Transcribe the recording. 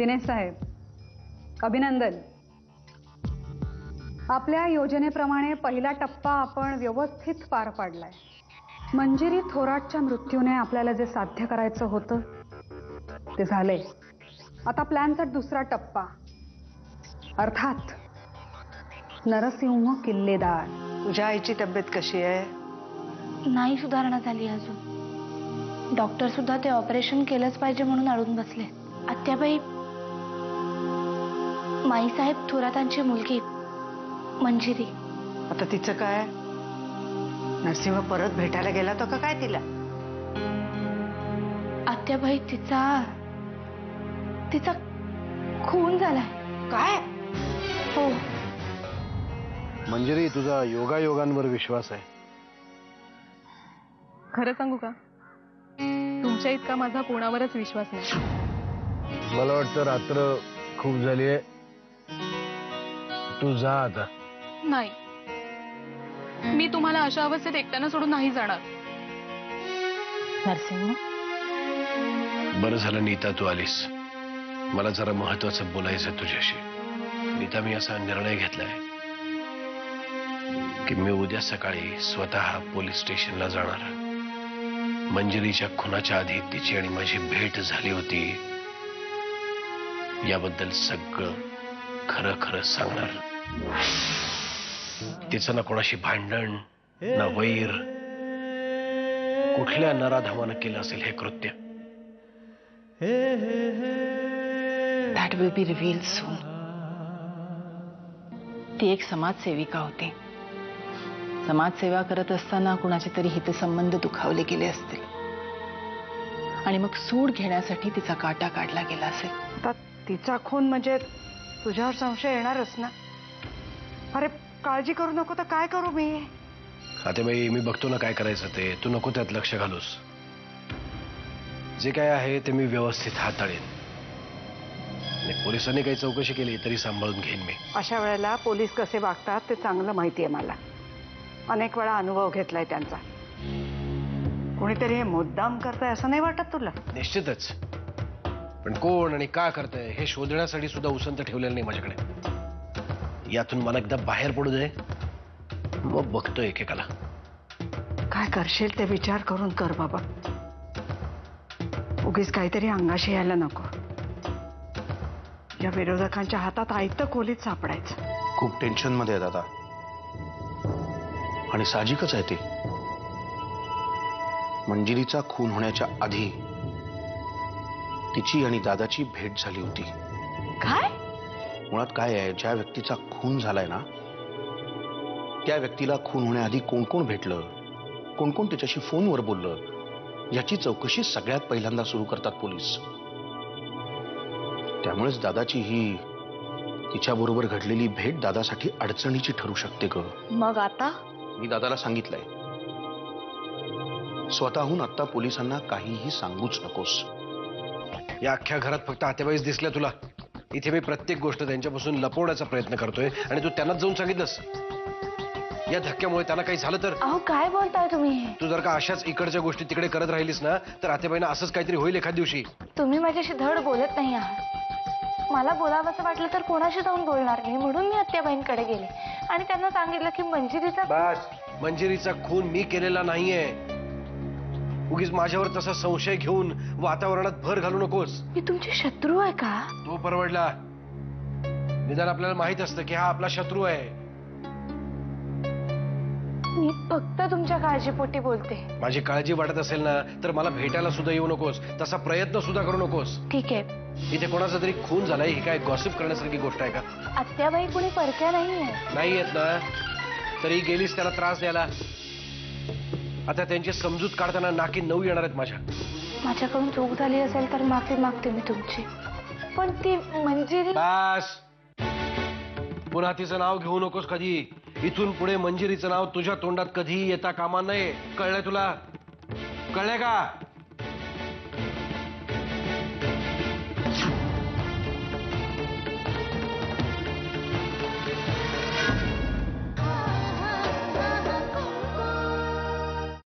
दिनेश साहेब, अभिनंदन. आपल्या योजनेप्रमाणे पहिला टप्पा आपण व्यवस्थित पार पाडलाय. मंजिरी थोराटच्या मृत्यूने आपल्याला जे साध्य करायचं होतं ते झालंय. आता प्लॅनचा दुसरा टप्पा, अर्थात नरसिंह किल्लेदार. तुझ्या आईची तब्येत कशी आहे? नाही सुधारणा झाली अजून. डॉक्टर सुद्धा ते ऑपरेशन केलंच पाहिजे म्हणून अडून बसले. आत्याबाई, माईसाहेब थोरातांची मुलगी मंजिरी. आता तिचं काय? नरसिंह परत भेटायला गेला तो का काय तिला? आत्याबाई, तिचा खून झालाय. काय? हो. मंजिरी, तुझा योगायोगांवर विश्वास आहे. खरं सांगू का, तुमच्या इतका माझा कोणावरच विश्वास नाही. मला वाटतं रात्र खूप झाली आहे, तू जा आता. नाही, मी तुम्हाला अशा अवस्थेत एकट्यानं सोडून नाही जाणार. नरसिंह, बरं झालं नीता तू आलीस. मला जरा महत्वाचं बोलायचं तुझ्याशी. नीता, मी असा निर्णय घेतलाय की मी उद्या सकाळी स्वतः पोलीस स्टेशनला जाणार. मंजिरीच्या खुनाच्या आधी तिची आणि माझी भेट झाली होती याबद्दल सगळं खरं खरं सांगणार. तिचं ना कोणाशी भांडण ना वैर, कुठल्या नराधमानं केलं असेल हे कृत्य. दॅट विल बी रिव्हील्ड सून. ती एक समाजसेविका होती. समाजसेवा करत असताना कुणाचे तरी हितसंबंध दुखावले गेले असतील आणि मग सूड घेण्यासाठी तिचा काटा काढला गेला असेल. आता तिचा खून म्हणजे तुझ्यावर संशय येणारच ना. अरे काळजी करू नको तर काय करू मी? खातेबाई, मी बघतो ना काय करायचं ते. तू नको त्यात लक्ष घालूस. जे काय आहे ते मी व्यवस्थित हाताळेन. आणि पोलिसांनी काही चौकशी केली तरी सांभाळून घेईन मी. अशा वेळेला पोलीस कसे वागतात ते चांगलं माहिती आहे मला. अनेक वेळा अनुभव घेतलाय त्यांचा. कोणीतरी हे मुद्दाम करताय असं नाही वाटत तुला? निश्चितच, पण कोण आणि का करतंय हे शोधण्यासाठी सुद्धा उसंत ठेवलेलं नाही माझ्याकडे. यातून मला एकदा बाहेर पडू दे, मग बघतो एकेकाला. काय करशील ते विचार करून कर बाबा. उगीच काहीतरी अंगाशी यायला नको. या विरोधकांच्या हातात आयतं खोलीत सापडायचं. खूप टेन्शन मध्ये आहे दादा, आणि साहजिकच आहे ते. मंजिरीचा खून होण्याच्या आधी तिची आणि दादाची भेट झाली होती. काय? मुळात काय आहे, ज्या व्यक्तीचा खून झालाय ना त्या व्यक्तीला खून होण्याआधी कोण कोण भेटलं, कोण कोण त्याच्याशी फोनवर बोललं याची चौकशी सगळ्यात पहिल्यांदा सुरू करतात पोलीस. त्यामुळेच दादाची ही तिच्याबरोबर घडलेली भेट दादासाठी अडचणीची ठरू शकते ग. मग आता? मी दादाला सांगितलंय, स्वतःहून आता पोलिसांना काहीही सांगूच नकोस. या अख्ख्या घरात फक्त आतेबाईच दिसल्या तुला. इथे मी प्रत्येक गोष्ट त्यांच्यापासून लपवण्याचा प्रयत्न करतोय आणि तू त्यांनाच जाऊन सांगितलंस. या धक्क्यामुळे त्यांना काही झालं तर? अहो, काय बोलताय तुम्ही? तू जर का अशाच इकडच्या गोष्टी तिकडे करत राहिलीस ना तर आतेबाईंना असंच काहीतरी होईल एखाद दिवशी. तुम्ही माझ्याशी धड बोलत नाही आहात. मला बोलावंसं वाटलं तर कोणाशी जाऊन बोलणार नाही, म्हणून मी आत्याबाईंकडे गेले आणि त्यांना सांगितलं की मंजिरीचा बस, मंजिरीचा खून मी केलेला नाहीये. उगीच माझ्यावर तसा संशय घेऊन वातावरणात भर घालू नकोस. मी तुमची शत्रू आहे का? तो परवडला. निदान आपल्याला माहित असतं की हा आपला शत्रू आहे. मी फक्त तुमच्या काळजीपोटी बोलते. माझी काळजी वाटत असेल ना तर मला भेटायला सुद्धा येऊ नकोस, तसा प्रयत्न सुद्धा करू नकोस. ठीक आहे. इथे कोणाचा तरी खून झालाय ही काय गॉसिप करण्यासारखी गोष्ट आहे का? आत्याबाई कोणी परक्या नाहीये. नाही येत ना तरी गेलीस त्याला त्रास द्यायला. आता त्यांची समजूत काढताना नाकी नऊ येणार आहेत माझ्या. माझ्याकडून चूक झाली असेल तर माफी मागते मी तुमची, पण ती मंजिरी. बस, पुन्हा तिचं नाव घेऊ नकोस कधी. इथून पुढे मंजिरीचं नाव तुझ्या तोंडात कधीही येता कामा नये. कळलंय तुला? कळलंय का?